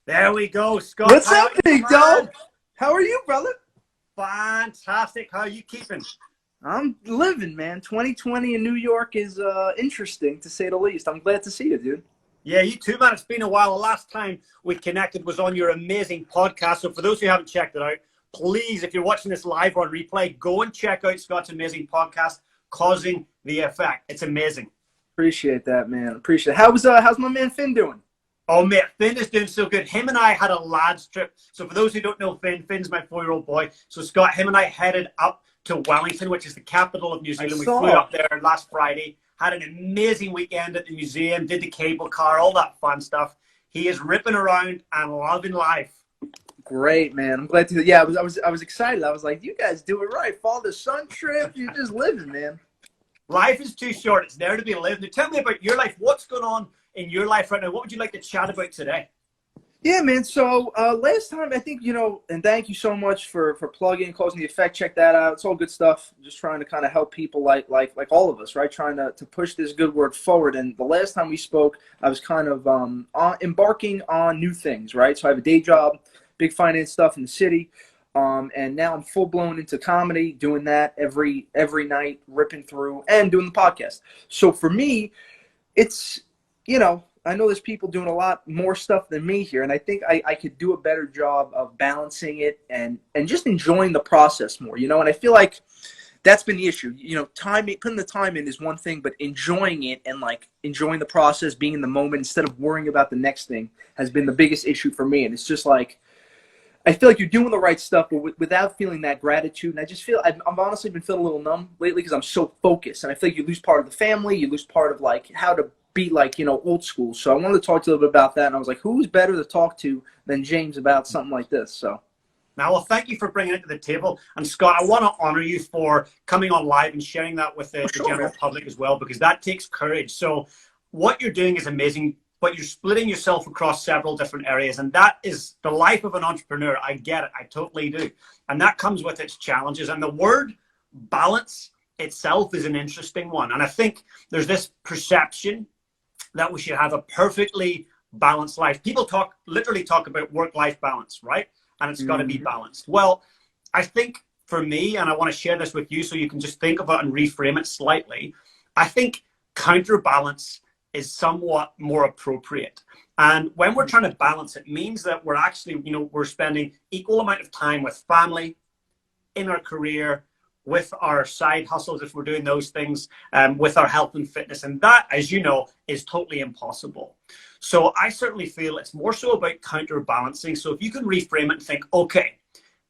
There we go, Scott. What's How up, are you, big man? dog? How are you, brother? Fantastic. How are you keeping? I'm living, man. 2020 in New York is interesting, to say the least. I'm glad to see you, dude. Yeah, you too, man. It's been a while. The last time we connected was on your amazing podcast. So for those who haven't checked it out, please, if you're watching this live or on replay, go and check out Scott's amazing podcast, Causing the Effect. It's amazing. Appreciate that, man. Appreciate it. How's my man Finn doing? Oh, mate, Finn is doing so good. Him and I had a lads trip. So for those who don't know Finn, Finn's my 4-year-old boy. So Scott, him and I headed up to Wellington, which is the capital of New Zealand. We flew up there last Friday, had an amazing weekend at the museum, did the cable car, all that fun stuff. He is ripping around and loving life. Great, man. I'm glad to. Yeah, I was excited. I was like, you guys do it right. Father-son trip. You're just living, man. Life is too short. It's there to be lived. Now, tell me about your life. What's going on in your life right now? What would you like to chat about today? Yeah, man. So last time, I think, and thank you so much for plugging, Causing the Effect. Check that out. It's all good stuff. Just trying to kind of help people like all of us, right? Trying to push this good word forward. And the last time we spoke, I was kind of embarking on new things, right? So I have a day job, big finance stuff in the city. And now I'm full blown into comedy, doing that every night, ripping through and doing the podcast. So for me, it's, I know there's people doing a lot more stuff than me here, and I think I could do a better job of balancing it and just enjoying the process more, and I feel like that's been the issue. Putting the time in is one thing, but enjoying it and enjoying the process, being in the moment instead of worrying about the next thing has been the biggest issue for me. And it's just like, I feel like you're doing the right stuff, but without feeling that gratitude. And I just feel I've honestly been feeling a little numb lately because I'm so focused, and I feel like you lose part of the family, you lose part of how to be old school. So I wanted to talk to you a little bit about that, and I was like, who's better to talk to than James about something like this? So now, well, thank you for bringing it to the table. And Scott, I want to honor you for coming on live and sharing that with the general public as well, because that takes courage. So what you're doing is amazing, but you're splitting yourself across several different areas. And that is the life of an entrepreneur. I get it. I totally do. And that comes with its challenges. And the word balance itself is an interesting one. And I think there's this perception that we should have a perfectly balanced life. People literally talk about work-life balance, right? And it's got to be balanced. Well, I think for me, and I want to share this with you so you can just think of it and reframe it slightly, I think counterbalance is somewhat more appropriate. And when we're trying to balance, it means that we're actually, we're spending equal amount of time with family, in our career, with our side hustles, if we're doing those things, with our health and fitness. And that, as you know, is totally impossible. So I certainly feel it's more so about counterbalancing. So if you can reframe it and think, okay,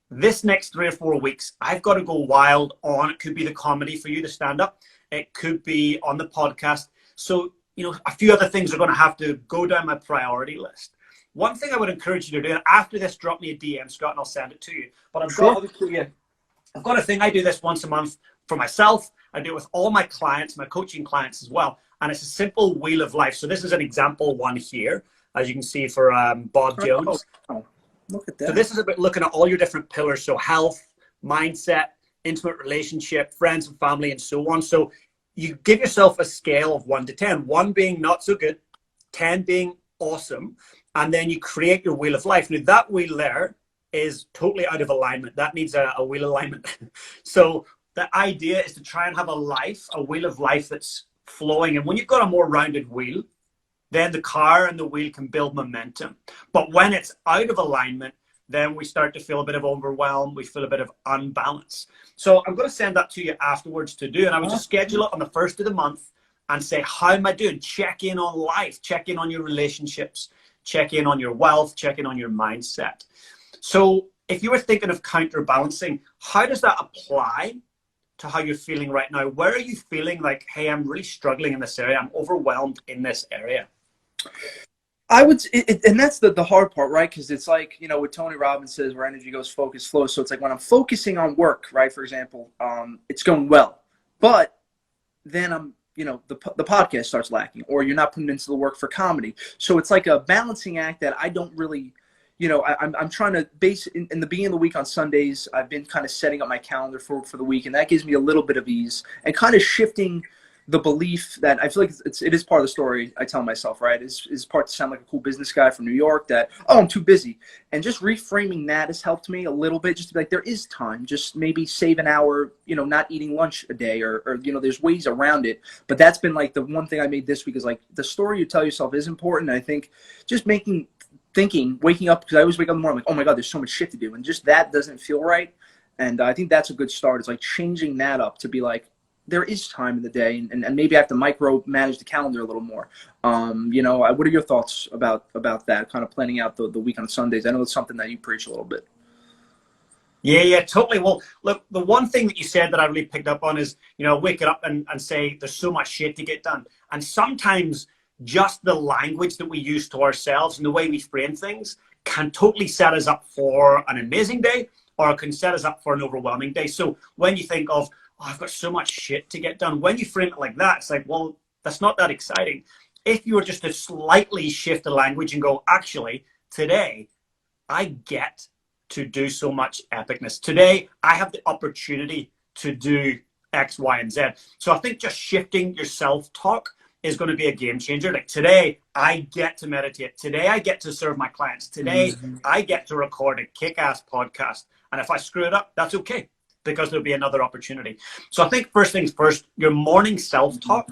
this next 3 or 4 weeks, I've got to go wild on, it could be the comedy for you to stand up. It could be on the podcast. So, a few other things are going to have to go down my priority list. One thing I would encourage you to do, and after this, drop me a DM, Scott, and I'll send it to you. But I've got a thing. I do this once a month for myself. I do it with all my clients, my coaching clients as well. And it's a simple wheel of life. So this is an example one here, as you can see for Bob Jones. Oh, look at that. So this is about looking at all your different pillars. So health, mindset, intimate relationship, friends and family, and so on. So you give yourself a scale of 1 to 10, 1 being not so good, 10 being awesome. And then you create your wheel of life. Now that wheel there is totally out of alignment. That needs a wheel alignment. So the idea is to try and have a wheel of life that's flowing. And when you've got a more rounded wheel, then the car and the wheel can build momentum. But when it's out of alignment, then we start to feel a bit of overwhelm. We feel a bit of unbalance. So I'm going to send that to you afterwards to do. And I would just schedule it on the 1st of the month and say, how am I doing? Check in on life, check in on your relationships, check in on your wealth, check in on your mindset. So if you were thinking of counterbalancing, how does that apply to how you're feeling right now? Where are you feeling like, hey, I'm really struggling in this area. I'm overwhelmed in this area. And that's the hard part, right? Because it's like, what Tony Robbins says, where energy goes, focus flows. So it's like when I'm focusing on work, right, for example, it's going well. But then the podcast starts lacking, or you're not putting into the work for comedy. So it's like a balancing act that I don't really, I'm trying to base in the beginning of the week on Sundays. I've been kind of setting up my calendar for the week, and that gives me a little bit of ease and kind of shifting the belief that I feel like it is part of the story I tell myself, right? Is part to sound like a cool business guy from New York that, oh, I'm too busy. And just reframing that has helped me a little bit, just to be like, there is time. Just maybe save an hour, not eating lunch a day, or there's ways around it. But that's been like the one thing I made this week is like the story you tell yourself is important. And I think just waking up, because I always wake up in the morning, I'm like, oh my God, there's so much shit to do. And just that doesn't feel right. And I think that's a good start. It's like changing that up to be like, there is time in the day, and maybe I have to micromanage the calendar a little more. What are your thoughts about that, kind of planning out the week on Sundays? I know it's something that you preach a little bit. Yeah, totally. Well, look, the one thing that you said that I really picked up on is, waking up and say there's so much shit to get done. And sometimes just the language that we use to ourselves and the way we frame things can totally set us up for an amazing day, or it can set us up for an overwhelming day. So when you think of, oh, I've got so much shit to get done, when you frame it like that, it's like, well, that's not that exciting. If you were just to slightly shift the language and go, actually, today I get to do so much epicness. Today I have the opportunity to do X, Y, and Z. So I think just shifting your self-talk is going to be a game changer. Like, today I get to meditate. Today I get to serve my clients. Today I get to record a kick-ass podcast. And if I screw it up, that's okay, because there'll be another opportunity. So I think first things first, your morning self-talk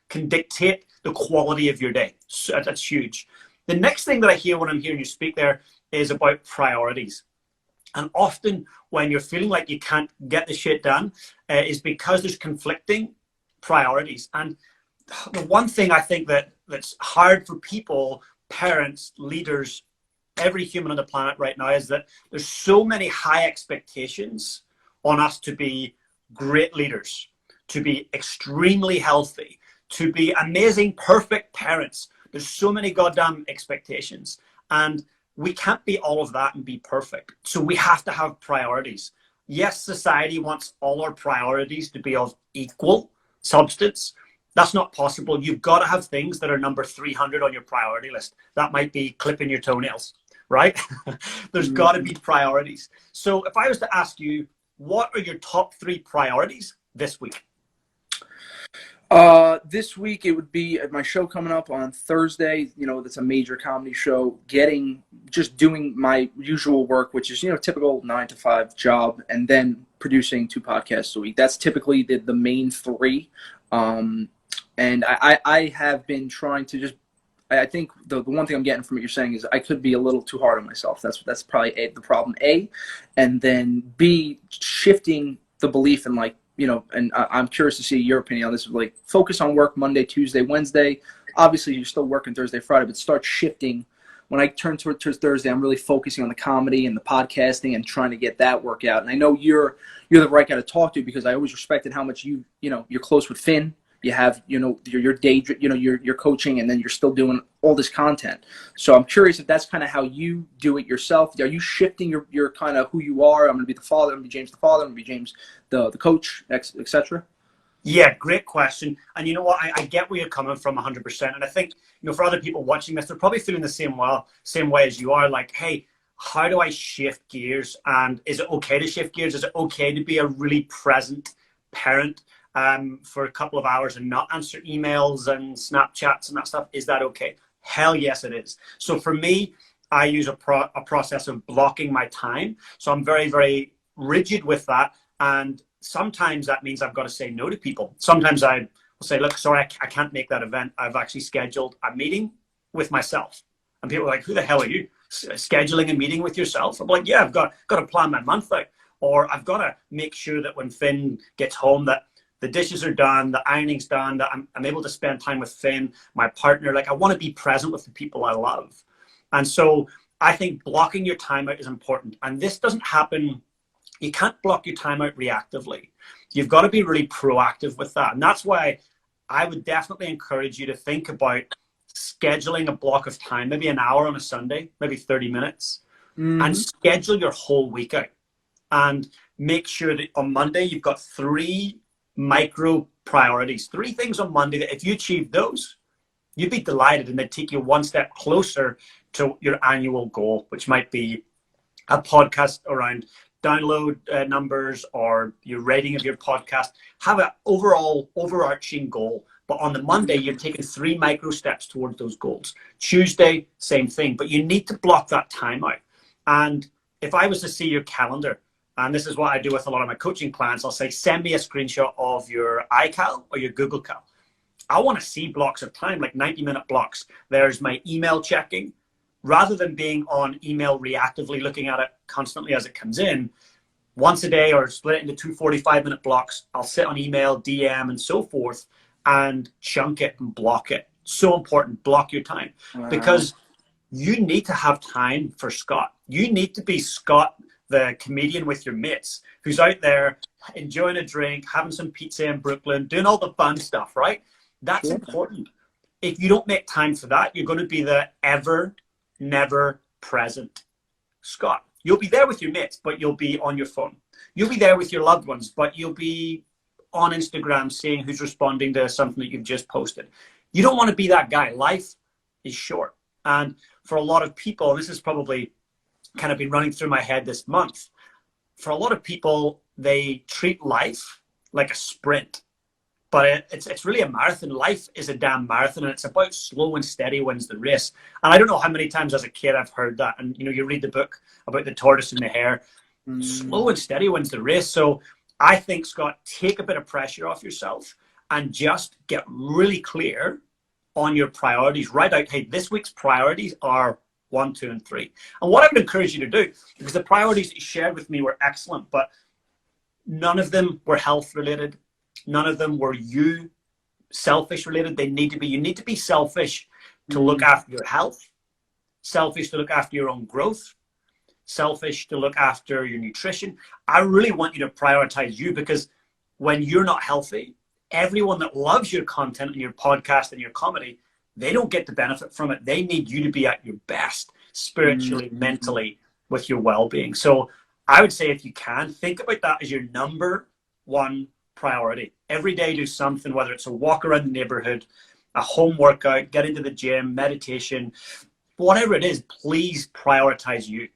can dictate the quality of your day. So that's huge. The next thing that I hear when I'm hearing you speak there is about priorities. And often when you're feeling like you can't get the shit done, is because there's conflicting priorities. And the one thing I think that's hard for people, parents, leaders, every human on the planet right now, is that there's so many high expectations on us to be great leaders, to be extremely healthy, to be amazing, perfect parents. There's so many goddamn expectations, and we can't be all of that and be perfect. So we have to have priorities. Yes, society wants all our priorities to be of equal substance. That's not possible. You've got to have things that are number 300 on your priority list. That might be clipping your toenails, right? There's got to be priorities. So if I was to ask you, what are your top 3 priorities this week? This week it would be my show coming up on Thursday. That's a major comedy show. Just doing my usual work, which is typical 9-to-5 job, and then producing 2 podcasts a week. That's typically the main 3. And I have been trying to just. I think the one thing I'm getting from what you're saying is I could be a little too hard on myself. That's probably the problem. And then B, shifting the belief in and I'm curious to see your opinion on this. Like, focus on work Monday, Tuesday, Wednesday. Obviously, you're still working Thursday, Friday, but start shifting. When I turn towards Thursday, I'm really focusing on the comedy and the podcasting and trying to get that work out. And I know you're the right guy to talk to, because I always respected how much you're close with Finn. You have, your day, your coaching, and then you're still doing all this content. So I'm curious if that's kind of how you do it yourself. Are you shifting your kind of who you are? I'm going to be the father. I'm going to be James the father. I'm going to be James the coach, etc. Yeah, great question. And you know what? I get where you're coming from 100%. And I think, for other people watching this, they're probably feeling the same way as you are. Like, hey, how do I shift gears? And is it okay to shift gears? Is it okay to be a really present parent for a couple of hours and not answer emails and Snapchats and that stuff? Is that okay? Hell yes, it is. So for me, I use a process of blocking my time. So I'm very, very rigid with that. And sometimes that means I've got to say no to people. Sometimes I will say, look, sorry, I can't make that event. I've actually scheduled a meeting with myself. And people are like, who the hell are you? Scheduling a meeting with yourself? I'm like, yeah, I've got to plan my month out. Or I've got to make sure that when Finn gets home that the dishes are done, the ironing's done, that I'm able to spend time with Finn, my partner. Like, I want to be present with the people I love. And so I think blocking your time out is important. And this doesn't happen. You can't block your time out reactively. You've got to be really proactive with that. And that's why I would definitely encourage you to think about scheduling a block of time, maybe an hour on a Sunday, maybe 30 minutes, and schedule your whole week out. And make sure that on Monday, you've got 3 micro priorities, 3 things on Monday that if you achieve those, you'd be delighted, and they'd take you one step closer to your annual goal, which might be a podcast around download numbers or your rating of your podcast. Have an overall overarching goal. But on the Monday, you're taking 3 micro steps towards those goals. Tuesday, same thing. But you need to block that time out. And if I was to see your calendar, and this is what I do with a lot of my coaching clients, I'll say, send me a screenshot of your iCal or your Google Cal. I want to see blocks of time, like 90-minute blocks. There's my email checking. Rather than being on email reactively, looking at it constantly as it comes in, once a day or split it into 2 45-minute blocks, I'll sit on email, DM, and so forth, and chunk it and block it. So important, block your time. Wow. Because you need to have time for Scott. You need to be Scott, the comedian with your mates, who's out there enjoying a drink, having some pizza in Brooklyn, doing all the fun stuff, right? That's important. If you don't make time for that, you're going to be the ever, never present Scott. You'll be there with your mates, but you'll be on your phone. You'll be there with your loved ones, but you'll be on Instagram seeing who's responding to something that you've just posted. You don't want to be that guy. Life is short. And for a lot of people, this has probably kind of been running through my head this month. For a lot of people, they treat life like a sprint, but it's really a marathon. Life is a damn marathon, and it's about slow and steady wins the race. And I don't know how many times as a kid I've heard that. And, you know, you read the book about the tortoise and the hare. Slow and steady wins the race. So I think, Scott, take a bit of pressure off yourself and just get really clear on your priorities. Write out, hey, this week's priorities are 1, 2, and 3. And what I would encourage you to do, because the priorities that you shared with me were excellent, but none of them were health related. None of them were you selfish related. They need to be, you need to be selfish to look after your health, selfish to look after your own growth, selfish to look after your nutrition. I really want you to prioritize you, because when you're not healthy, everyone that loves your content and your podcast and your comedy, they don't get the benefit from it. They need you to be at your best spiritually, mentally, with your well-being. So I would say, if you can, think about that as your number one priority. Every day do something, whether it's a walk around the neighborhood, a home workout, get into the gym, meditation, whatever it is, please prioritize you.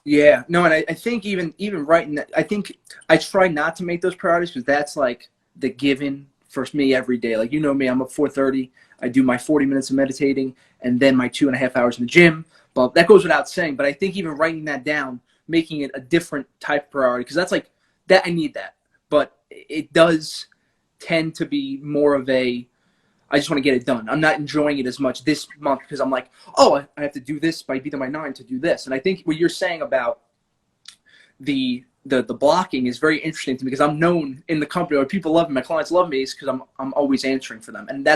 Yeah, no, and I think even writing that, I think I try not to make those priorities, because that's like the given for me every day. Like, you know me, I'm up 4:30. I do my 40 minutes of meditating and then my 2.5 hours in the gym. But that goes without saying. But I think even writing that down, making it a different type of priority, because that's like that, I need that. But it does tend to be more of a, I just want to get it done. I'm not enjoying it as much this month, because I'm like, oh, I have to do this by be there by 9 to do this. And I think what you're saying about the blocking is very interesting to me, because I'm known in the company, or people love me, my clients love me, is because I'm always answering for them. And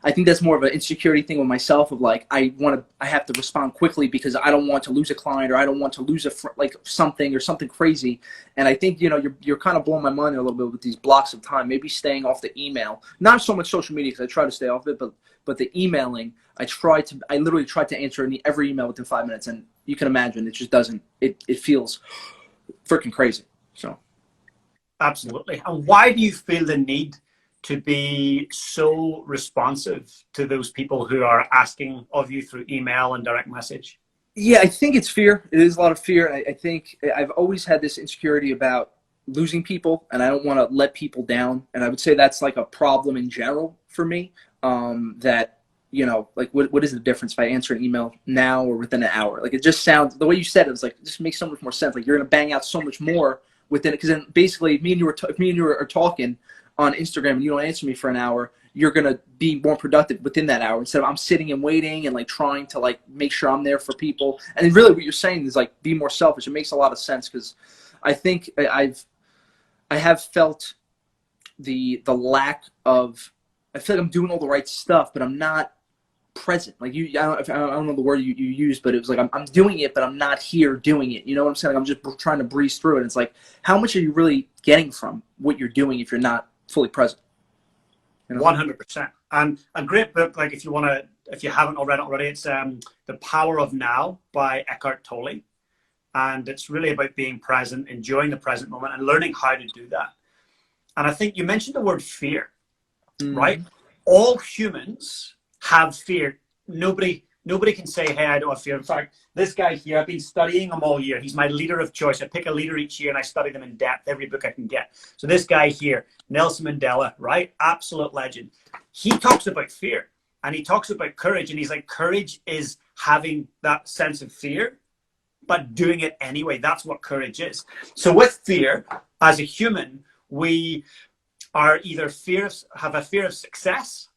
I think that's more of an insecurity thing with myself, of like, I have to respond quickly because I don't want to lose a client, or I don't want to lose something crazy. And I think, you know, you're kind of blowing my mind a little bit with these blocks of time, maybe staying off the email, not so much social media, because I try to stay off it, but the emailing, I literally try to answer every email within 5 minutes. And you can imagine, it just doesn't, it feels freaking crazy. So. Absolutely. And why do you feel the need to be so responsive to those people who are asking of you through email and direct message? Yeah, I think it's fear. It is a lot of fear. I think I've always had this insecurity about losing people, and I don't want to let people down. And I would say that's like a problem in general for me. That, you know, like what is the difference if I answer an email now or within an hour? Like, it just sounds, the way you said it was like, it just makes so much more sense. Like, you're going to bang out so much more within it. Because then basically, if me and you are talking on Instagram and you don't answer me for an hour, you're going to be more productive within that hour, instead of I'm sitting and waiting and like trying to like make sure I'm there for people. And really what you're saying is like, be more selfish. It makes a lot of sense, because I think I have felt the lack of, I feel like I'm doing all the right stuff, but I'm not present. Like I don't know the word you used, but it was like, I'm doing it, but I'm not here doing it. You know what I'm saying? Like, I'm just trying to breeze through it. And it's like, how much are you really getting from what you're doing if you're not fully present? You know? 100%. And a great book, like if you haven't read it already, it's The Power of Now by Eckhart Tolle. And it's really about being present, enjoying the present moment, and learning how to do that. And I think you mentioned the word fear, right? All humans have fear. Nobody Nobody can say, hey, I don't have fear. In fact, this guy here, I've been studying him all year. He's my leader of choice. I pick a leader each year and I study them in depth, every book I can get. So this guy here, Nelson Mandela, right? Absolute legend. He talks about fear and he talks about courage. And he's like, courage is having that sense of fear, but doing it anyway. That's what courage is. So with fear, as a human, we are either have a fear of success,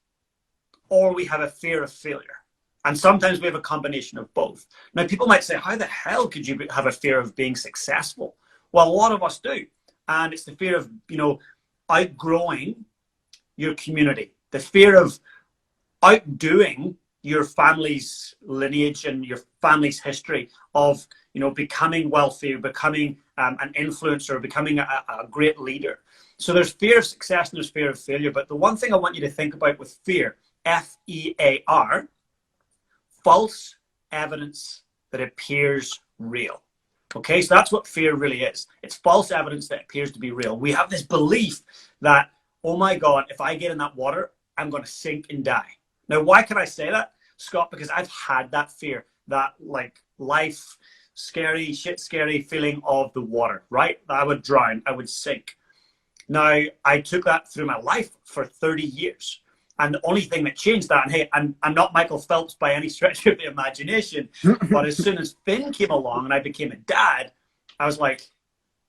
or we have a fear of failure. And sometimes we have a combination of both. Now, people might say, how the hell could you have a fear of being successful? Well, a lot of us do. And it's the fear of, outgrowing your community, the fear of outdoing your family's lineage and your family's history of, becoming wealthy, becoming an influencer, becoming a great leader. So there's fear of success and there's fear of failure. But the one thing I want you to think about with fear, F-E-A-R, false evidence that appears real. Okay, so that's what fear really is. It's false evidence that appears to be real. We have this belief that, oh my God, if I get in that water, I'm going to sink and die. Now, why can I say that, Scott? Because I've had that fear, that like life, scary feeling of the water, right? I would drown, I would sink. Now, I took that through my life for 30 years. And the only thing that changed that, and hey, I'm not Michael Phelps by any stretch of the imagination, but as soon as Finn came along and I became a dad, I was like,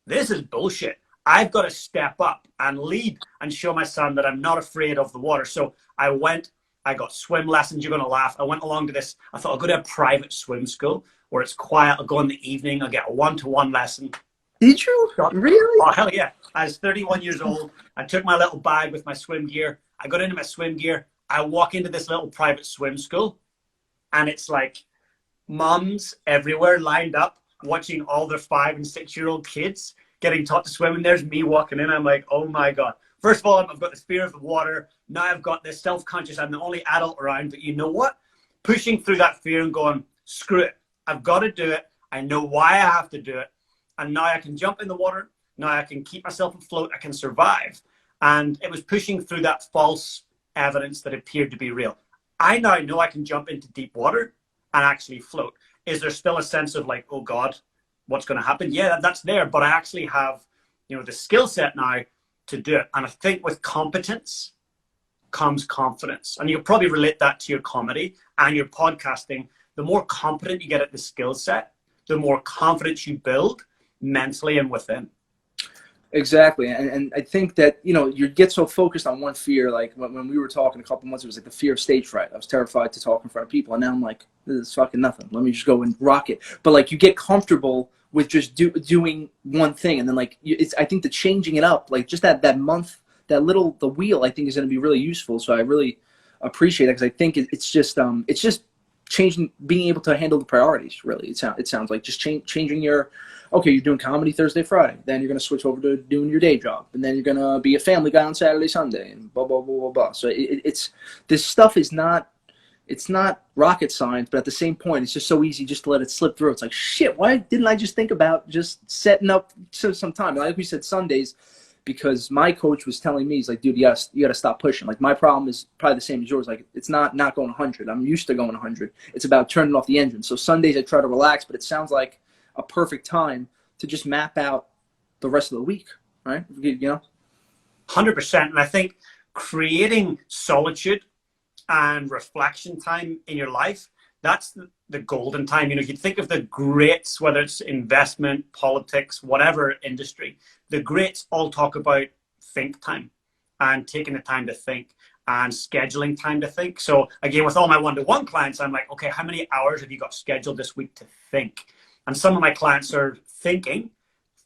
this is bullshit. I've got to step up and lead and show my son that I'm not afraid of the water. So I got swim lessons. You're going to laugh. I went along to this. I thought I'll go to a private swim school where it's quiet. I'll go in the evening. I'll get a one-to-one lesson. Did you? Really? Oh, hell yeah. I was 31 years old. I took my little bag with my swim gear. I got into my swim gear. I walk into this little private swim school, and it's like mums everywhere lined up watching all their 5- and 6-year-old kids getting taught to swim. And there's me walking in. I'm like, oh my God. First of all, I've got this fear of the water. Now I've got this self-conscious. I'm the only adult around. But you know what? Pushing through that fear and going, screw it. I've got to do it. I know why I have to do it. And now I can jump in the water. Now I can keep myself afloat. I can survive. And it was pushing through that false evidence that appeared to be real. I now know I can jump into deep water and actually float. Is there still a sense of like, oh God, what's going to happen? Yeah, that's there. But I actually have, the skill set now to do it. And I think with competence comes confidence. And you'll probably relate that to your comedy and your podcasting. The more competent you get at the skill set, the more confidence you build mentally and within. Exactly. And I think that, you get so focused on one fear. Like when we were talking a couple months, it was like the fear of stage fright. I was terrified to talk in front of people. And now I'm like, this is fucking nothing. Let me just go and rock it. But like you get comfortable with just doing one thing. And then like, I think the changing it up, like just that month, the wheel, I think is going to be really useful. So I really appreciate it because I think it's just changing, being able to handle the priorities. Really, it sounds like just changing your. Okay, you're doing comedy Thursday, Friday. Then you're going to switch over to doing your day job. And then you're going to be a family guy on Saturday, Sunday, and blah, blah, blah, blah, blah. So it's this stuff is not, it's not rocket science, but at the same point, it's just so easy just to let it slip through. It's like, shit, why didn't I just think about just setting up some time? Like we said, Sundays, because my coach was telling me, he's like, dude, you got to stop pushing. Like my problem is probably the same as yours. Like it's not going 100. I'm used to going 100. It's about turning off the engine. So Sundays I try to relax, but it sounds like a perfect time to just map out the rest of the week, right? 100%. And I think creating solitude and reflection time in your life, that's the golden time. If you think of the greats, whether it's investment, politics, whatever industry, the greats all talk about think time and taking the time to think and scheduling time to think. So again, with all my one-to-one clients, I'm like, okay, how many hours have you got scheduled this week to think? And some of my clients are thinking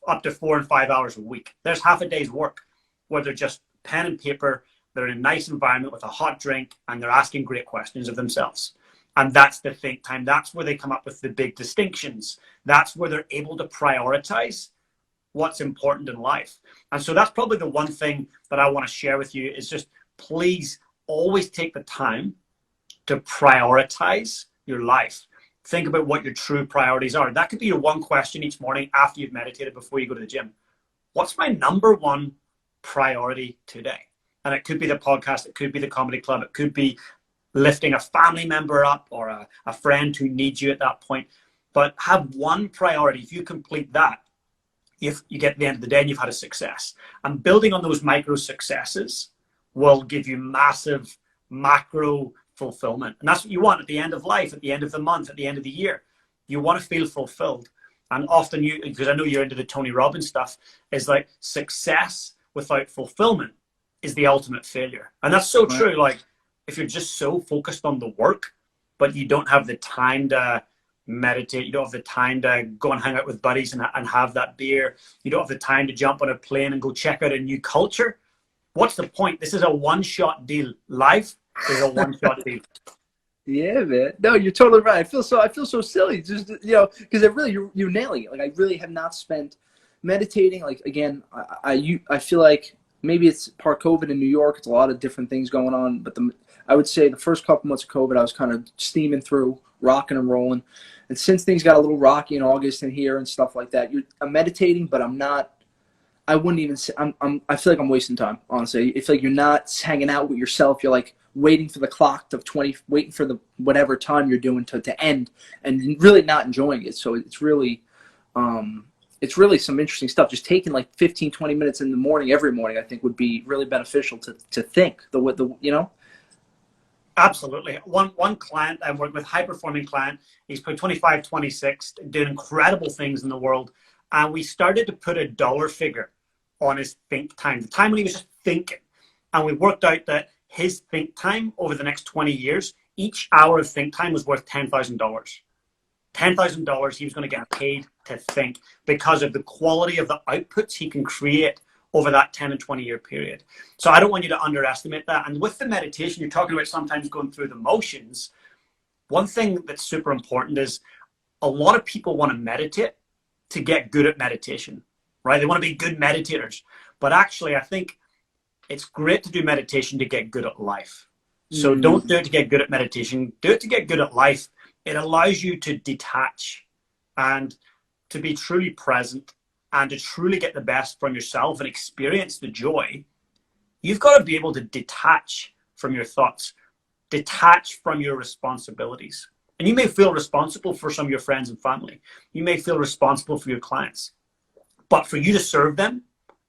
up to 4 and 5 hours a week. There's half a day's work where they're just pen and paper, they're in a nice environment with a hot drink, and they're asking great questions of themselves. And that's the think time. That's where they come up with the big distinctions. That's where they're able to prioritize what's important in life. And so that's probably the one thing that I want to share with you is just please always take the time to prioritize your life. Think about what your true priorities are. That could be your one question each morning after you've meditated before you go to the gym. What's my number one priority today? And it could be the podcast. It could be the comedy club. It could be lifting a family member up or a friend who needs you at that point. But have one priority. If you complete that, if you get to the end of the day and you've had a success. And building on those micro successes will give you massive macro fulfillment. And that's what you want at the end of life, at the end of the month, at the end of the year. You want to feel fulfilled. And often because I know you're into the Tony Robbins stuff, is like success without fulfillment is the ultimate failure. And that's so true. Like if you're just so focused on the work, but you don't have the time to meditate, you don't have the time to go and hang out with buddies and have that beer, you don't have the time to jump on a plane and go check out a new culture, what's the point? This is a one-shot deal. Life is a one-shot deal. Yeah, man. No, you're totally right. I feel so silly. Just, because really you're nailing it. Like I really have not spent meditating. Like again, I feel like maybe it's part COVID in New York. It's a lot of different things going on. But I would say the first couple months of COVID, I was kind of steaming through, rocking and rolling. And since things got a little rocky in August and here and stuff like that, I'm meditating, but I'm not. I wouldn't even say. I feel like I'm wasting time. Honestly, I feel like you're not hanging out with yourself. You're like waiting for the clock to waiting for the whatever time you're doing to end, and really not enjoying it. So it's really some interesting stuff. Just taking like 15, 20 minutes in the morning, every morning, I think would be really beneficial to think Absolutely. One client I work with, high-performing client, he's probably 25, 26, doing incredible things in the world. And we started to put a dollar figure on his think time, the time when he was just thinking. And we worked out that his think time over the next 20 years, each hour of think time was worth $10,000. $10,000 he was going to get paid to think because of the quality of the outputs he can create over that 10 and 20-year period. So I don't want you to underestimate that. And with the meditation, you're talking about sometimes going through the motions. One thing that's super important is a lot of people want to meditate to get good at meditation, right? They want to be good meditators. But actually, I think it's great to do meditation to get good at life. So don't do it to get good at meditation. Do it to get good at life. It allows you to detach and to be truly present and to truly get the best from yourself and experience the joy. You've got to be able to detach from your thoughts, detach from your responsibilities. And you may feel responsible for some of your friends and family. You may feel responsible for your clients. But for you to serve them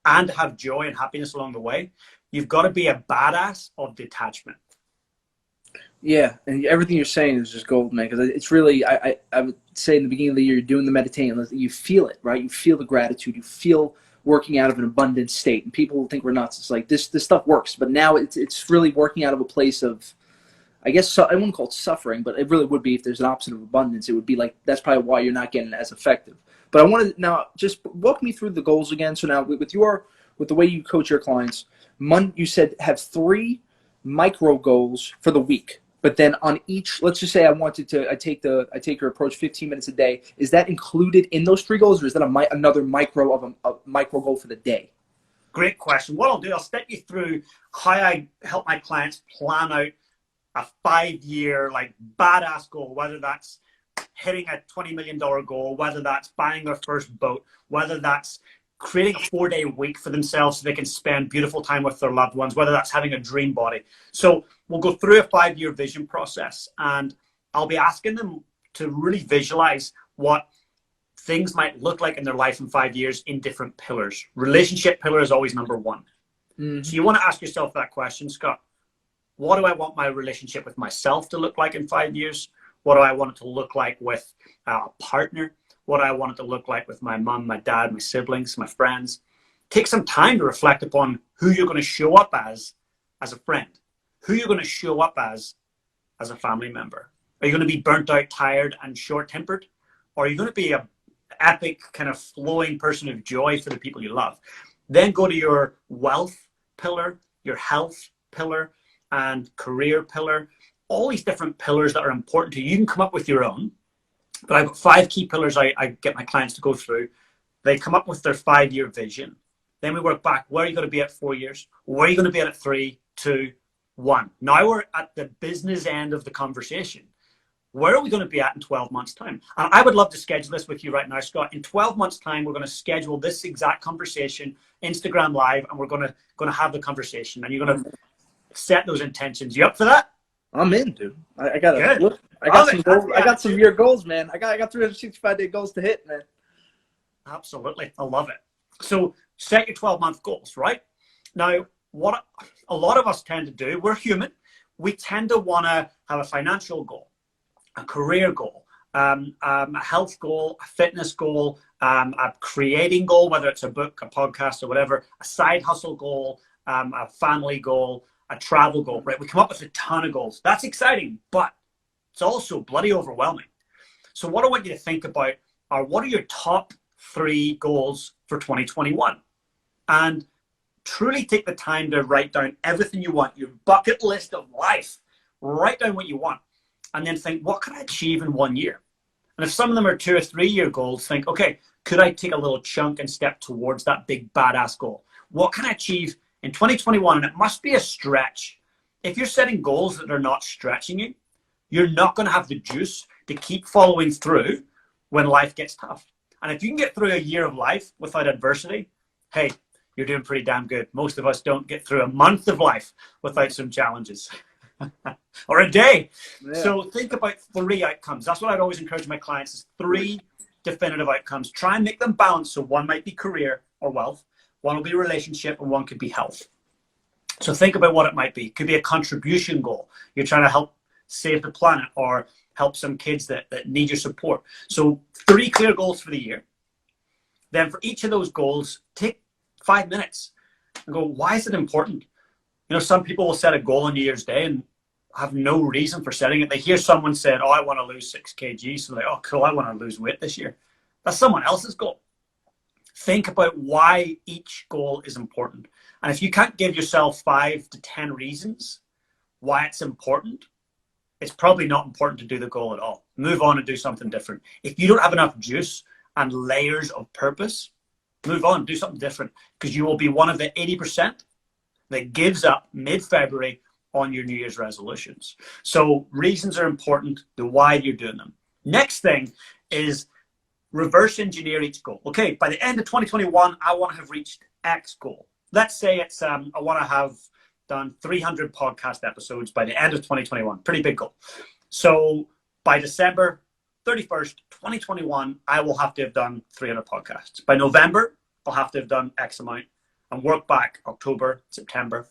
and to have joy and happiness along the way, you've got to be a badass of detachment. Yeah, and everything you're saying is just gold, man. Because it's really, I would say in the beginning of the year, you're doing the meditating, you feel it, right? You feel the gratitude. You feel working out of an abundant state. And people think we're nuts. It's like this stuff works, but now it's really working out of a place of, I guess I wouldn't call it suffering, but it really would be if there's an opposite of abundance. It would be like that's probably why you're not getting as effective. But I wanted now just walk me through the goals again. So now with the way you coach your clients, you said have 3 micro goals for the week. But then on each, let's just say I take your approach 15 minutes a day. Is that included in those 3 goals, or is that another micro of a micro goal for the day? Great question. What I'll do, I'll step you through how I help my clients plan out a 5-year like badass goal, whether that's hitting a $20 million goal, whether that's buying their first boat, whether that's creating a 4-day week for themselves so they can spend beautiful time with their loved ones, whether that's having a dream body. So we'll go through a 5-year vision process, and I'll be asking them to really visualize what things might look like in their life in 5 years in different pillars. Relationship pillar is always number 1. Mm-hmm. So you want to ask yourself that question, Scott. What do I want my relationship with myself to look like in 5 years? What do I want it to look like with a partner? What do I want it to look like with my mom, my dad, my siblings, my friends? Take some time to reflect upon who you're going to show up as a friend, who you're going to show up as a family member. Are you going to be burnt out, tired, and short-tempered? Or are you going to be an epic, kind of flowing person of joy for the people you love? Then go to your wealth pillar, your health pillar, and career pillar. All these different pillars that are important to you. You can come up with your own. But I've got 5 key pillars I get my clients to go through. They come up with their 5-year vision. Then we work back. Where are you going to be at 4 years? Where are you going to be at 3, 2, 1? Now we're at the business end of the conversation. Where are we going to be at in 12 months' time? And I would love to schedule this with you right now, Scott. In 12 months' time, we're going to schedule this exact conversation, Instagram Live, and we're going to have the conversation. And you're going to set those intentions. You up for that? I'm in, dude. I got Good. some goals. I got some year goals, man. I got 365-day goals to hit, man. Absolutely. I love it. So set your 12-month goals, right? Now, what a lot of us tend to do, we're human. We tend to want to have a financial goal, a career goal, a health goal, a fitness goal, a creating goal, whether it's a book, a podcast, or whatever, a side hustle goal, a family goal, a travel goal, right? We come up with a ton of goals. That's exciting, but it's also bloody overwhelming. So what I want you to think about are, what are your top 3 goals for 2021? And truly take the time to write down everything you want, your bucket list of life. Write down what you want, and then think, what can I achieve in 1 year? And if some of them are 2 or 3 year goals, think, okay, could I take a little chunk and step towards that big badass goal? What can I achieve in 2021? And it must be a stretch. If you're setting goals that are not stretching you, you're not going to have the juice to keep following through when life gets tough. And if you can get through a year of life without adversity, hey, you're doing pretty damn good. Most of us don't get through a month of life without some challenges. Or a day. Yeah. So think about 3 outcomes. That's what I'd always encourage my clients, is 3 definitive outcomes. Try and make them balanced. So one might be career or wealth, one will be relationship, and one could be health. So think about what it might be. It could be a contribution goal. You're trying to help save the planet or help some kids that need your support. So 3 clear goals for the year. Then for each of those goals, take 5 minutes and go, why is it important? You know, some people will set a goal on New Year's Day and have no reason for setting it. They hear someone said, oh, I want to lose 6 kg. So they're like, oh, cool, I want to lose weight this year. That's someone else's goal. Think about why each goal is important. And if you can't give yourself 5 to 10 reasons why it's important, it's probably not important to do the goal at all. Move on and do something different. If you don't have enough juice and layers of purpose, move on, do something different, because you will be one of the 80% that gives up mid-February on your New Year's resolutions. So reasons are important, the why you're doing them. Next thing is reverse engineer each goal. Okay, by the end of 2021, I want to have reached X goal. Let's say it's, I want to have done 300 podcast episodes by the end of 2021. Pretty big goal. So by December 31st, 2021, I will have to have done 300 podcasts. By November, I'll have to have done X amount, and work back October, September.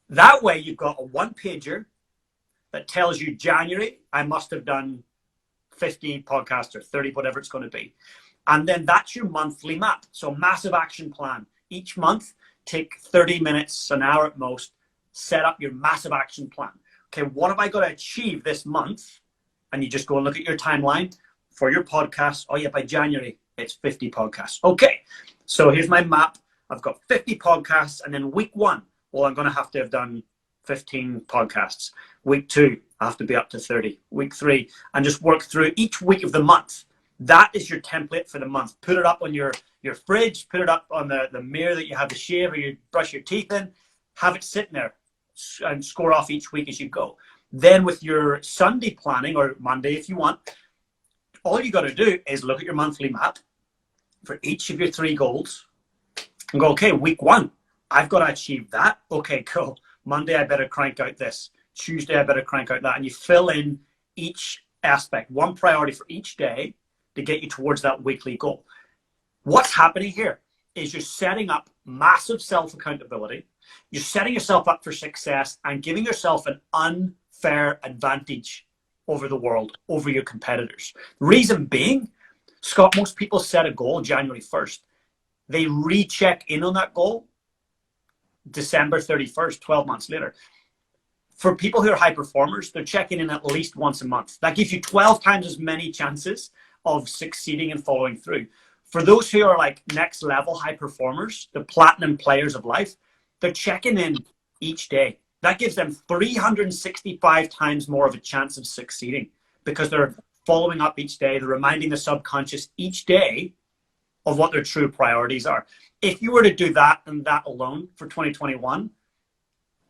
That way you've got a 1-pager that tells you January, I must have done 15 podcasts or 30, whatever it's going to be. And then that's your monthly map. So massive action plan. Each month, take 30 minutes, an hour at most, set up your massive action plan. Okay, what have I got to achieve this month? And you just go and look at your timeline for your podcast. Oh yeah, by January, it's 50 podcasts. Okay, so here's my map. I've got 50 podcasts, and then week 1, well, I'm going to have done 15 podcasts. Week 2, I have to be up to 30. Week 3, and just work through each week of the month. That is your template for the month. Put it up on your fridge, put it up on the mirror that you have to shave or you brush your teeth in. Have it sitting there and score off each week as you go. Then with your Sunday planning, or Monday if you want, all you got to do is look at your monthly map for each of your 3 goals and go, okay, week 1, I've got to achieve that. Okay, cool. Monday, I better crank out this. Tuesday, I better crank out that. And you fill in each aspect, one priority for each day to get you towards that weekly goal. What's happening here is you're setting up massive self-accountability. You're setting yourself up for success and giving yourself an unfair advantage over the world, over your competitors. Reason being, Scott, most people set a goal January 1st. They recheck in on that goal December 31st, 12 months later. For people who are high performers, they're checking in at least once a month. That gives you 12 times as many chances of succeeding and following through. For those who are like next level high performers, the platinum players of life, they're checking in each day. That gives them 365 times more of a chance of succeeding because they're following up each day. They're reminding the subconscious each day of what their true priorities are. If you were to do that and that alone for 2021,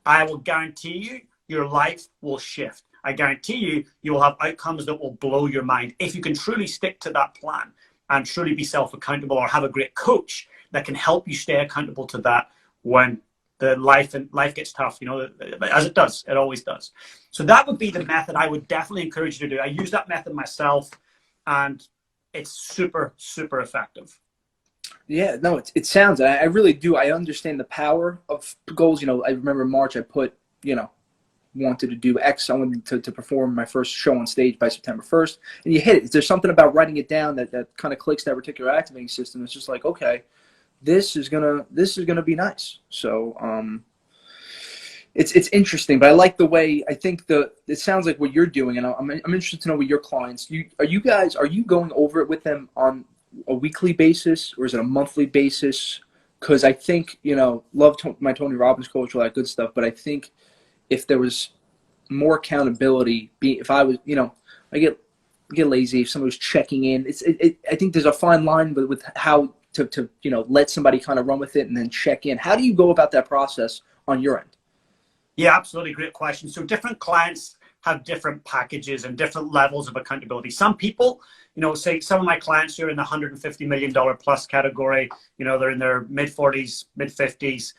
I will guarantee you your life will shift. I guarantee you, you will have outcomes that will blow your mind. If you can truly stick to that plan and truly be self-accountable, or have a great coach that can help you stay accountable to that when the life gets tough, you know, as it does. It always does. So that would be the method I would definitely encourage you to do. I use that method myself, and it's super, super effective. Yeah, no, it sounds, I really do. I understand the power of goals. You know, I remember in March I put, you know, wanted to do X. I wanted to perform my first show on stage by September 1st. And you hit it. There's something about writing it down that kind of clicks that reticular activating system. It's just like, okay, this is gonna be nice. So it's interesting, but I like the way, I think it sounds like what you're doing, and I'm interested to know with your clients. Are you going over it with them on a weekly basis, or is it a monthly basis? Because I think, you know, love my Tony Robbins coach, all that good stuff, but I think if there was more accountability, if I was, you know, I get lazy if somebody was checking in. I think there's a fine line with how to you know, let somebody kind of run with it and then check in. How do you go about that process on your end? Yeah, absolutely. Great question. So different clients have different packages and different levels of accountability. Some people, you know, say some of my clients are in the $150 million plus category, you know, they're in their mid 40s, mid 50s,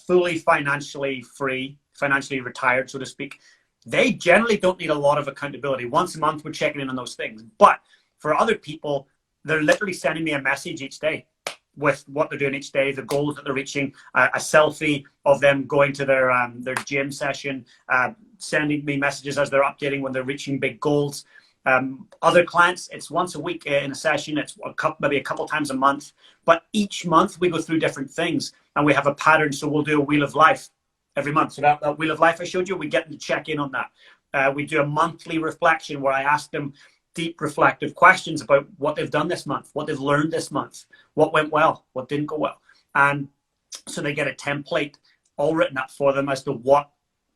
fully financially free, financially retired, so to speak. They generally don't need a lot of accountability. Once a month, we're checking in on those things. But for other people, they're literally sending me a message each day with what they're doing each day, the goals that they're reaching, a selfie of them going to their gym session, sending me messages as they're updating when they're reaching big goals. Other clients, it's once a week in a session. It's maybe a couple times a month. But each month we go through different things, and we have a pattern. So we'll do a wheel of life every month. So that wheel of life I showed you, we get them to check in on that. We do a monthly reflection where I ask them deep reflective questions about what they've done this month, what they've learned this month, what went well, what didn't go well. And so they get a template all written up for them as to what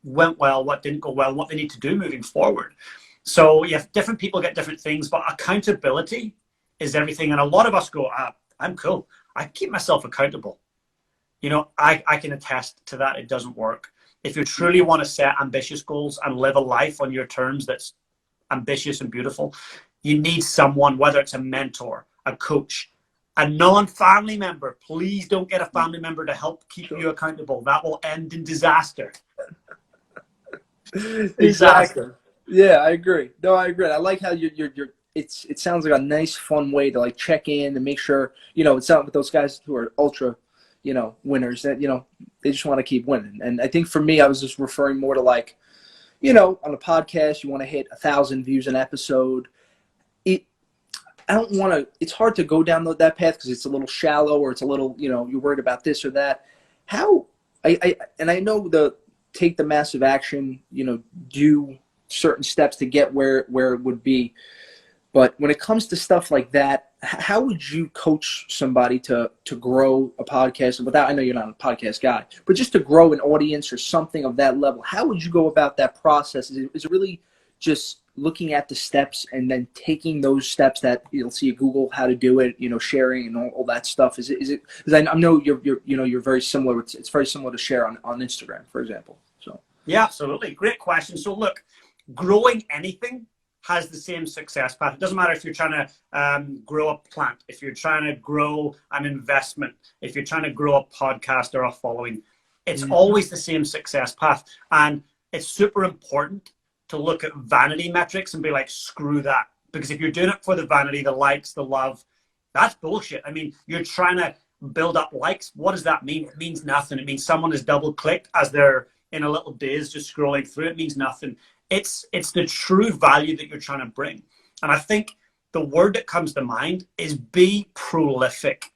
went well, what didn't go well, what they need to do moving forward. So yeah, different people get different things, but accountability is everything. And a lot of us go, I'm cool. I keep myself accountable. You know, I can attest to that. It doesn't work. If you truly want to set ambitious goals and live a life on your terms that's ambitious and beautiful, you need someone, whether it's a mentor, a coach, a non-family member. Please don't get a family member to help keep you accountable. That will end in disaster. Exactly. Yeah, I agree. No, I agree. I like how you're it sounds like a nice, fun way to like check in and make sure, you know, it's not with those guys who are ultra, you know, winners that, you know, they just want to keep winning. And I think for me, I was just referring more to like, you know, on a podcast, you want to hit 1,000 views an episode. I don't want to, it's hard to go down that path because it's a little shallow, or it's a little, you know, you're worried about this or that. And I know take the massive action, you know, do certain steps to get where it would be. But when it comes to stuff like that, how would you coach somebody to grow a podcast? Without, I know you're not a podcast guy, but just to grow an audience or something of that level, how would you go about that process? Is it really just looking at the steps and then taking those steps that you'll see at Google how to do it, you know, sharing and all that stuff? Is it because I know you're very similar. It's very similar to share on Instagram, for example. So yeah, absolutely. Great question. So look, growing anything has the same success path. It doesn't matter if you're trying to grow a plant, if you're trying to grow an investment, if you're trying to grow a podcast or a following, it's always the same success path. And it's super important to look at vanity metrics and be like, screw that. Because if you're doing it for the vanity, the likes, the love, that's bullshit. I mean, you're trying to build up likes. What does that mean? It means nothing. It means someone has double clicked as they're in a little daze just scrolling through. It means nothing. It's the true value that you're trying to bring. And I think the word that comes to mind is be prolific.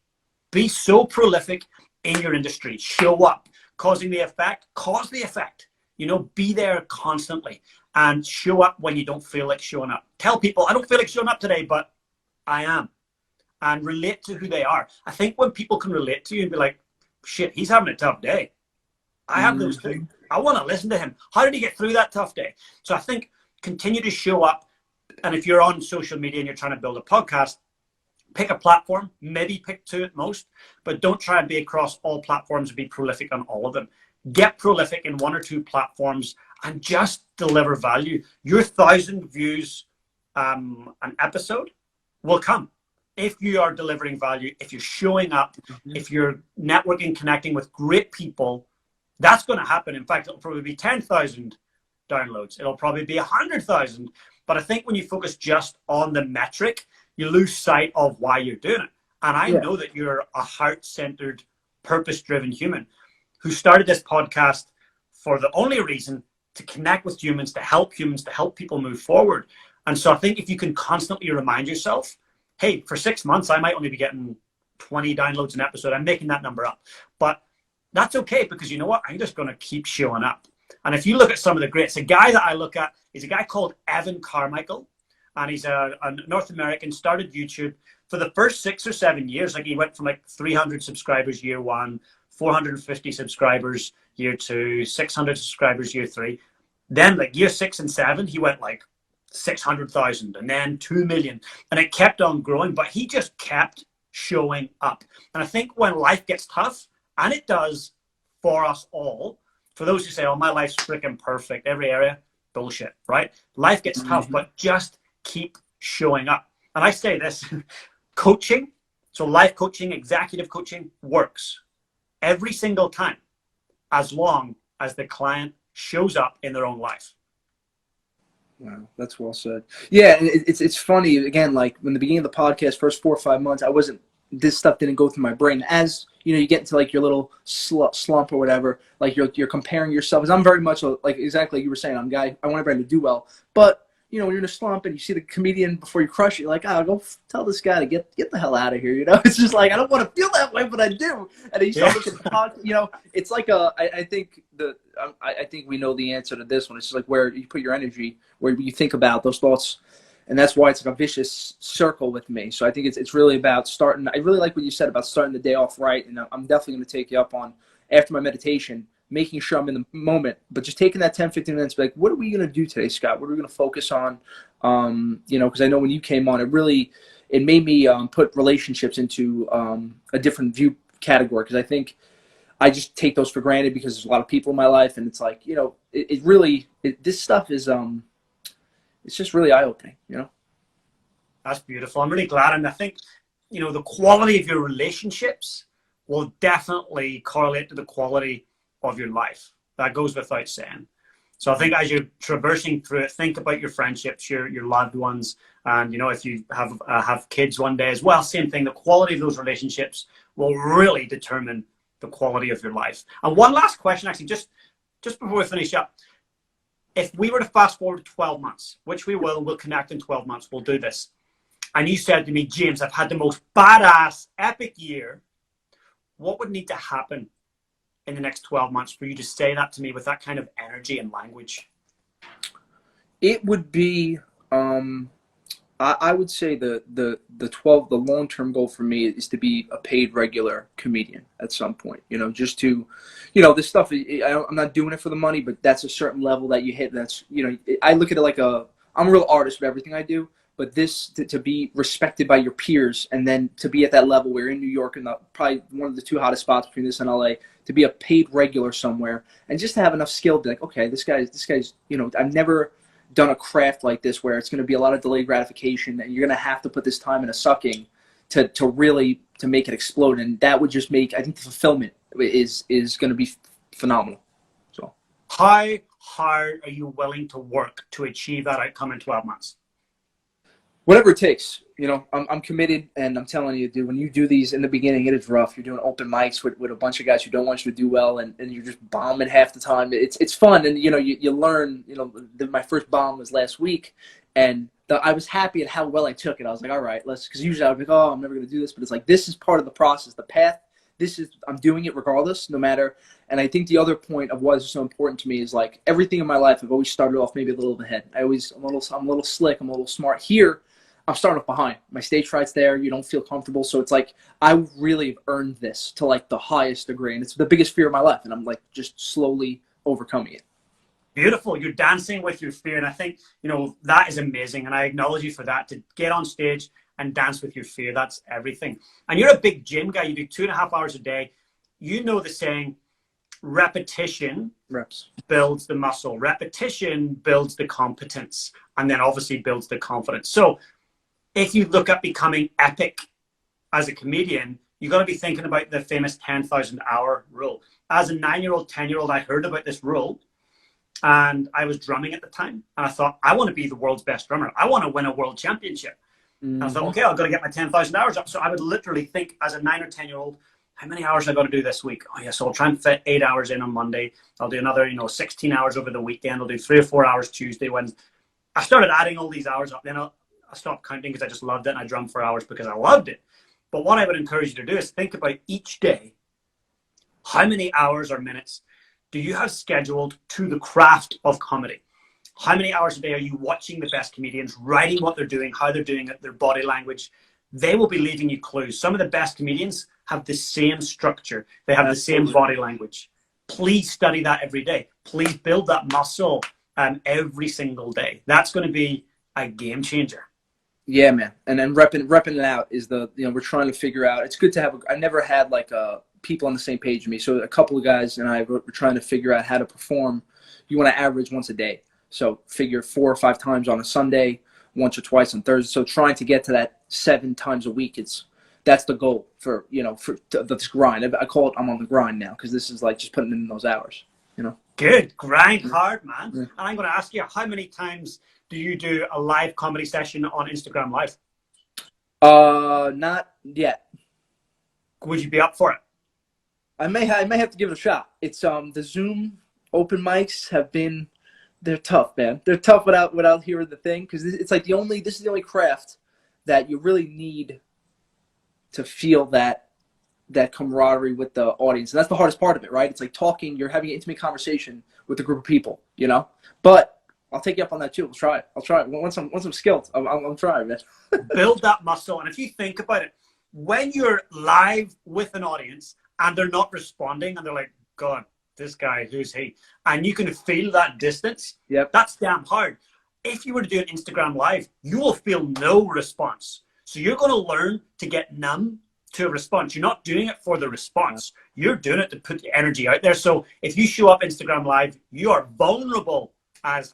Be so prolific in your industry. Show up. Causing the effect, cause the effect. You know, be there constantly and show up when you don't feel like showing up. Tell people, I don't feel like showing up today, but I am. And relate to who they are. I think when people can relate to you and be like, shit, he's having a tough day. I have those too. I want to listen to him. How did he get through that tough day? So I think continue to show up. And if you're on social media and you're trying to build a podcast, pick a platform, maybe pick 2 at most, but don't try and be across all platforms and be prolific on all of them. Get prolific in 1 or 2 platforms and just deliver value. Your 1,000 views an episode will come if you are delivering value, if you're showing up, if you're networking, connecting with great people That's going to happen. In fact, it'll probably be 10,000 downloads. It'll probably be 100,000. But I think when you focus just on the metric, you lose sight of why you're doing it. And I know that you're a heart-centered, purpose-driven human who started this podcast for the only reason to connect with humans, to help people move forward. And so I think if you can constantly remind yourself, hey, for 6 months, I might only be getting 20 downloads an episode. I'm making that number up. But that's okay, because you know what? I'm just going to keep showing up. And if you look at some of the greats, a guy that I look at is a guy called Carmichael. And he's a North American, started YouTube. For the first 6 or 7 years, like he went from like 300 subscribers year 1, 450 subscribers year 2, 600 subscribers year 3. Then like year 6 and 7, he went like 600,000 and then 2 million. And it kept on growing, but he just kept showing up. And I think when life gets tough, and it does for us all, for those who say, oh, my life's freaking perfect, every area, bullshit, right? Life gets tough, but just keep showing up. And I say this, coaching, so life coaching, executive coaching works every single time, as long as the client shows up in their own life. Wow, that's well said. Yeah, and it's funny, again, like in the beginning of the podcast, first 4 or 5 months, this stuff didn't go through my brain. As you know, you get into like your little slump or whatever, like you're comparing yourself. As I'm very much like exactly like you were saying, I'm a guy, I want everybody to do well. But you know, when you're in a slump and you see the comedian before you crush it, you're like, go tell this guy to get the hell out of here. You know, it's just like, I don't want to feel that way, but I do. And you start looking at the podcast, you know, it's like I think we know the answer to this one. It's just like where you put your energy, where you think about those thoughts. And that's why it's like a vicious circle with me. So I think it's really about starting. I really like what you said about starting the day off right. And I'm definitely going to take you up on, after my meditation, making sure I'm in the moment, but just taking that 10, 15 minutes, like, what are we going to do today, Scott? What are we going to focus on? You know, because I know when you came on, it made me put relationships into a different view category, because I think I just take those for granted because there's a lot of people in my life, and it's like, you know, this stuff is it's just really eye-opening, you know? That's beautiful. I'm really glad. And I think, you know, the quality of your relationships will definitely correlate to the quality of your life. That goes without saying. So I think as you're traversing through it, think about your friendships, your loved ones. And, you know, if you have kids one day as well, same thing. The quality of those relationships will really determine the quality of your life. And one last question, actually, just before we finish up. If we were to fast forward 12 months, which we'll connect in 12 months, we'll do this. And you said to me, James, I've had the most badass, epic year. What would need to happen in the next 12 months for you to say that to me with that kind of energy and language? It would be, I would say the long-term goal for me is to be a paid regular comedian at some point, you know, just to, you know, this stuff, I'm not doing it for the money, but that's a certain level that you hit. That's, you know, I look at it like I'm a real artist with everything I do, but this, to be respected by your peers, and then to be at that level where in New York, and probably one of the two hottest spots between this and LA, to be a paid regular somewhere, and just to have enough skill to be like, okay, this guy's, you know, I've never done a craft like this where it's going to be a lot of delayed gratification, and you're going to have to put this time into sucking to really make it explode. And that would just make, I think the fulfillment is going to be phenomenal. So how hard are you willing to work to achieve that outcome in 12 months? Whatever it takes, you know, I'm committed, and I'm telling you, dude, when you do these in the beginning, it is rough. You're doing open mics with a bunch of guys who don't want you to do well, and you're just bombing half the time. It's fun, and, you know, you learn, you know, my first bomb was last week, and I was happy at how well I took it. I was like, all right, because usually I would be like, oh, I'm never going to do this, but it's like, this is part of the process, the path. I'm doing it regardless, no matter. And I think the other point of what is so important to me is, like, everything in my life, I've always started off maybe a little ahead. I'm a little slick, I'm a little smart. Here, I'm starting off behind. My stage fright's there. You don't feel comfortable. So it's like, I really have earned this to like the highest degree. And it's the biggest fear of my life. And I'm like just slowly overcoming it. Beautiful. You're dancing with your fear. And I think, you know, that is amazing. And I acknowledge you for that, to get on stage and dance with your fear. That's everything. And you're a big gym guy. You do 2.5 hours a day. You know the saying, repetition builds the muscle. Repetition builds the competence. And then obviously builds the confidence. So if you look at becoming epic as a comedian, you got to be thinking about the famous 10,000 hour rule. As a 9-year-old, 10-year-old, I heard about this rule, and I was drumming at the time. And I thought, I want to be the world's best drummer. I want to win a world championship. And I thought, okay, I've got to get my 10,000 hours up. So I would literally think as a 9 or 10-year-old, how many hours have I got to do this week? Oh, yeah, so I'll try and fit 8 hours in on Monday. I'll do another, 16 hours over the weekend. I'll do 3 or 4 hours Tuesday, Wednesday. I started adding all these hours up. Then I stopped counting because I just loved it, and I drummed for hours because I loved it. But what I would encourage you to do is think about each day, how many hours or minutes do you have scheduled to the craft of comedy? How many hours a day are you watching the best comedians, writing what they're doing, how they're doing it, their body language? They will be leaving you clues. Some of the best comedians have the same structure. They have the same body language. Please study that every day. Please build that muscle every single day. That's going to be a game changer. Yeah, man. And then repping it out is we're trying to figure out. It's good to have. I never had people on the same page with me. So a couple of guys and I were trying to figure out how to perform. You want to average once a day. So figure 4 or 5 times on a Sunday, once or twice on Thursday. So trying to get to that 7 times a week, that's the goal for this grind. I call it I'm on the grind now because this is like just putting in those hours. Good. Grind hard, man. Yeah. And I'm going to ask you, how many times do you do a live comedy session on Instagram Live? Not yet. Would you be up for it? I may have to give it a shot. It's the Zoom open mics they're tough, man. They're tough without hearing the thing because it's like this is the only craft that you really need to feel that camaraderie with the audience. And that's the hardest part of it, right? It's like talking, you're having an intimate conversation with a group of people, But I'll take you up on that too. I'll try it. Once I'm skilled, I'm trying, man. Build that muscle. And if you think about it, when you're live with an audience and they're not responding and they're like, God, this guy, who's he? And you can feel that distance. Yep. That's damn hard. If you were to do an Instagram Live, you will feel no response. So you're going to learn to get numb to a response. You're not doing it for the response. You're doing it to put the energy out there. So if you show up Instagram Live, you are vulnerable as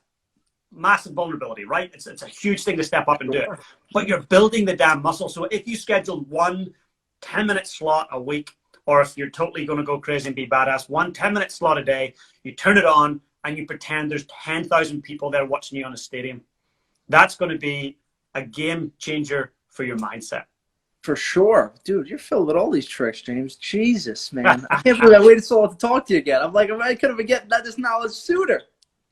massive vulnerability, right? It's a huge thing to step up and do it. But you're building the damn muscle. So if you schedule 1 10-minute slot a week, or if you're totally going to go crazy and be badass, 1 10-minute slot a day, you turn it on and you pretend there's 10,000 people there watching you on a stadium. That's going to be a game changer for your mindset. For sure. Dude, you're filled with all these tricks, James. Jesus, man. I can't believe I waited so long to talk to you again. I'm like, I could have been getting this knowledge sooner.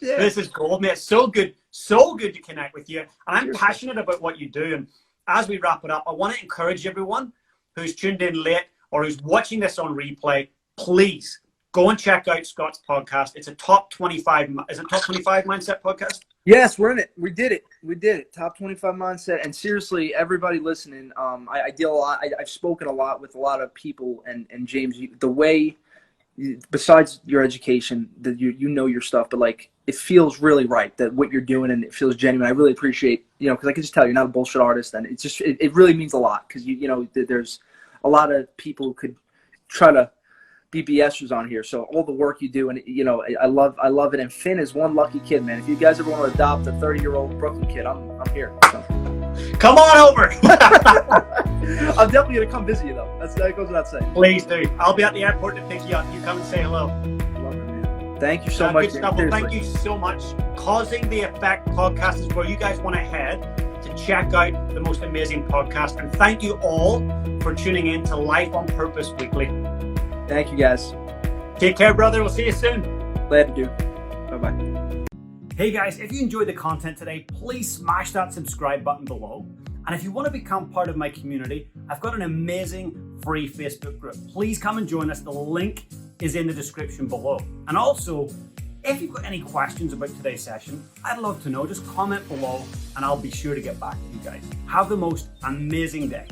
Yeah. This is gold, mate. So good to connect with you. And I'm passionate about what you do. And as we wrap it up, I want to encourage everyone who's tuned in late or who's watching this on replay, please go and check out Scott's podcast. It's a top 25. Is it top 25 mindset podcast? Yes, we're in it. We did it. Top 25 mindset. And seriously, everybody listening, I deal a lot. I've spoken a lot with a lot of people. And James, the way, besides your education, that you know your stuff, but like it feels really right that what you're doing and it feels genuine. I really appreciate, because I can just tell you're not a bullshit artist, and it's just it really means a lot because there's a lot of people who could try to be BSers on here. So all the work you do, and I love it. And Finn is one lucky kid, man. If you guys ever want to adopt a 30-year-old Brooklyn kid, I'm here. So. Come on over. I'm definitely gonna come visit you though. That goes without saying. Please do. I'll be at the airport to pick you up. You come and say hello. Love it, man. Thank you so much. Good stuff. Well, thank you so much. Causing the Effect podcast is where you guys want to head to check out the most amazing podcast. And thank you all for tuning in to Life on Purpose Weekly. Thank you, guys. Take care, brother. We'll see you soon. Glad to do. Bye-bye. Hey, guys, if you enjoyed the content today, please smash that subscribe button below. And if you want to become part of my community, I've got an amazing free Facebook group. Please come and join us. The link is in the description below. And also, if you've got any questions about today's session, I'd love to know. Just comment below and I'll be sure to get back to you guys. Have the most amazing day.